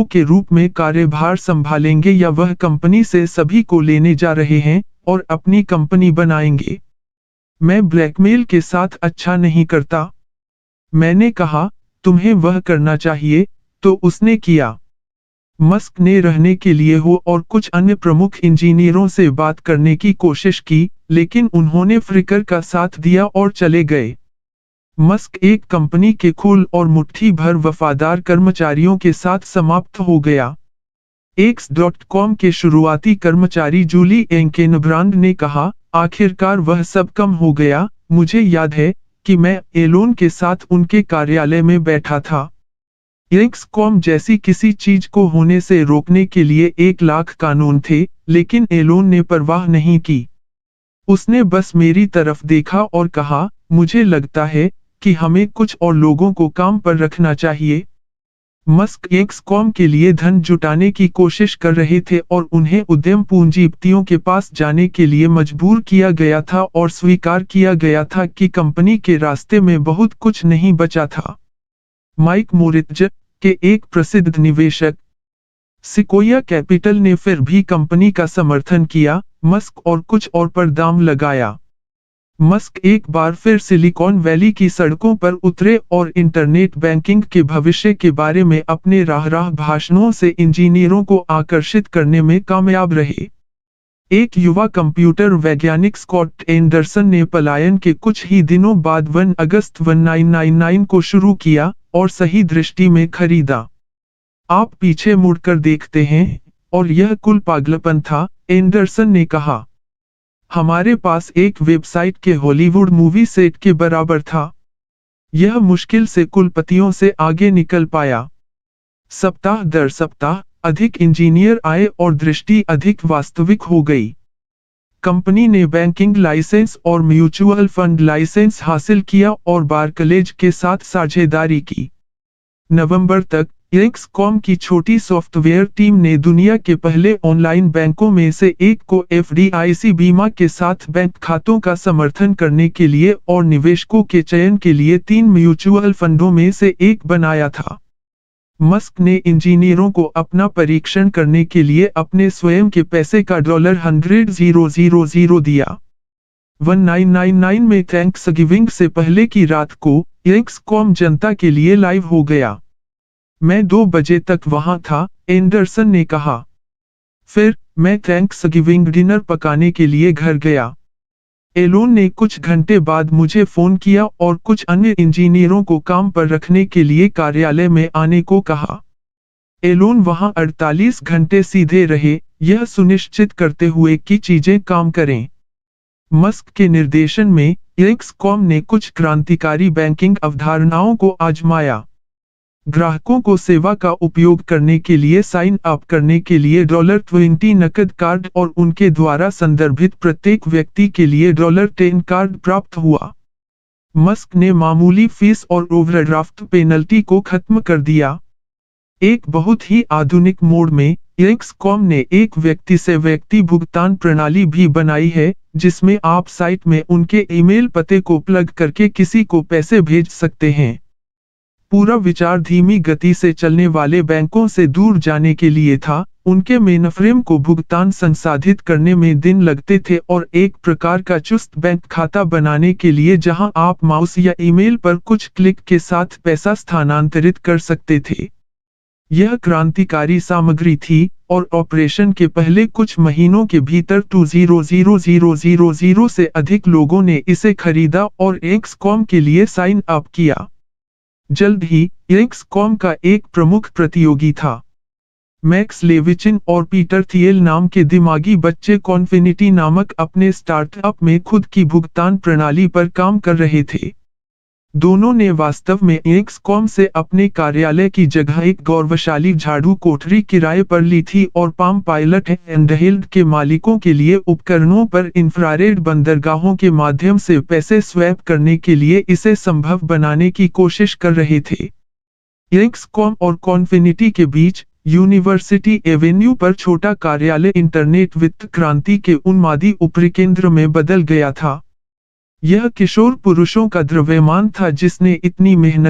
के रूप में कार्यभार संभालेंगे या वह कंपनी से सभी को लेने जा रहे हैं और अपनी कंपनी बनाएंगे। मैं ब्लैकमेल के साथ अच्छा नहीं करता। मैंने कहा, तुम्हें वह करना चाहिए, तो उसने किया। मस्क ने रहने के लिए हो और कुछ अन्य प्रमुख इंजीनियरों से बात करने की कोशिश की, लेकिन उन्होंने फ्रिकर का साथ दिया और चले गए। मस्क एक कंपनी के खूल और मुट्ठी भर वफादार कर्मचारियों के साथ समाप्त हो गया। X.com के शुरुआती कर्मचारी जूली एंकेनब्रांड ने कहा, आखिरकार वह सब कम हो गया। मुझे याद है कि मैं एलोन के साथ उनके कार्यालय में बैठा था। X.com जैसी किसी चीज को होने से रोकने के लिए 1 लाख कानून थे, लेकिन एलोन ने परवाह नहीं की। उसने बस मेरी तरफ देखा और कहा, मुझे लगता है कि हमें कुछ और लोगों को काम पर रखना चाहिए। मस्क X.com के लिए धन जुटाने की कोशिश कर रहे थे और उन्हें उद्यम पूंजीपतियों के पास जाने के लिए मजबूर किया गया था और स्वीकार किया गया था कि कंपनी के रास्ते में बहुत कुछ नहीं बचा था। माइक मोरित्ज के एक प्रसिद्ध निवेशक सिकोया कैपिटल ने फिर भी कंपनी का समर्थन किया, मस्क और कुछ और पर दाम लगाया। मस्क एक बार फिर सिलिकॉन वैली की सड़कों पर उतरे और इंटरनेट बैंकिंग के भविष्य के बारे में अपने राह भाषणों से इंजीनियरों को आकर्षित करने में कामयाब रहे। एक युवा कंप्यूटर वैज्ञानिक स्कॉट एंडरसन ने पलायन के कुछ ही दिनों बाद 1 अगस्त 1999 को शुरू किया और सही दृष्टि में खरीदा। आप पीछे मुड़कर देखते हैं और यह कुल पागलपन था, एंडरसन ने कहा। हमारे पास एक वेबसाइट के हॉलीवुड मूवी सेट के बराबर था। यह मुश्किल से कुलपतियों से आगे निकल पाया। सप्ताह दर सप्ताह अधिक इंजीनियर आए और दृष्टि अधिक वास्तविक हो गई। कंपनी ने बैंकिंग लाइसेंस और म्यूचुअल फंड लाइसेंस हासिल किया और बार्कलेज के साथ साझेदारी की। नवंबर तक X.com की छोटी सॉफ्टवेयर टीम ने दुनिया के पहले ऑनलाइन बैंकों में से एक को FDIC बीमा के साथ बैंक खातों का समर्थन करने के लिए और निवेशकों के चयन के लिए 3 म्यूचुअल फंडों में से एक बनाया था। मस्क ने इंजीनियरों को अपना परीक्षण करने के लिए अपने स्वयं के पैसे का $100,000 दिया। 1999 में थैंक्सगिविंग से पहले की रात को X.com जनता के लिए लाइव हो गया। मैं 2 बजे तक वहां था, एंडरसन ने कहा। फिर मैं थैंक्सगिविंग डिनर पकाने के लिए घर गया। एलोन ने कुछ घंटे बाद मुझे फोन किया और कुछ अन्य इंजीनियरों को काम पर रखने के लिए कार्यालय में आने को कहा। एलोन वहां 48 घंटे सीधे रहे, यह सुनिश्चित करते हुए कि चीजें काम करें। मस्क के निर्देशन में X.com ने कुछ क्रांतिकारी बैंकिंग अवधारणाओं को आजमाया। ग्राहकों को सेवा का उपयोग करने के लिए साइन अप करने के लिए $20 नकद कार्ड और उनके द्वारा संदर्भित प्रत्येक व्यक्ति के लिए $10 कार्ड प्राप्त हुआ। मस्क ने मामूली फीस और ओवरड्राफ्ट पेनल्टी को खत्म कर दिया। एक बहुत ही आधुनिक मोड में X.com ने एक व्यक्ति से व्यक्ति भुगतान प्रणाली भी बनाई है, जिसमें आप साइट में उनके ईमेल पते को प्लग करके किसी को पैसे भेज सकते हैं। पूरा विचार धीमी गति से चलने वाले बैंकों से दूर जाने के लिए था। उनके मेनफ्रेम को भुगतान संसाधित करने में दिन लगते थे और एक प्रकार का चुस्त बैंक खाता बनाने के लिए जहां आप माउस या ईमेल पर कुछ क्लिक के साथ पैसा स्थानांतरित कर सकते थे। यह क्रांतिकारी सामग्री थी और ऑपरेशन के पहले कुछ महीनों के भीतर 200,000 से अधिक लोगों ने इसे खरीदा और X.com के लिए साइन अप किया। जल्द ही X.com का एक प्रमुख प्रतियोगी था। मैक्स लेविचिन और पीटर थियल नाम के दिमागी बच्चे कॉन्फिनिटी नामक अपने स्टार्टअप में खुद की भुगतान प्रणाली पर काम कर रहे थे। दोनों ने वास्तव में X.com से अपने कार्यालय की जगह एक गौरवशाली झाड़ू कोठरी किराए पर ली थी और पाम पायलट हैंडहेल्ड के मालिकों के लिए उपकरणों पर इंफ्रारेड बंदरगाहों के माध्यम से पैसे स्वैप करने के लिए इसे संभव बनाने की कोशिश कर रहे थे। X.com और कॉन्फिनिटी के बीच यूनिवर्सिटी एवेन्यू पर छोटा कार्यालय इंटरनेट वित्त क्रांति के उन्मादी उपरिकेंद्र में बदल गया था। यह किशोर पुरुषों का द्रव्यमान था जिसने इतनी मेहनत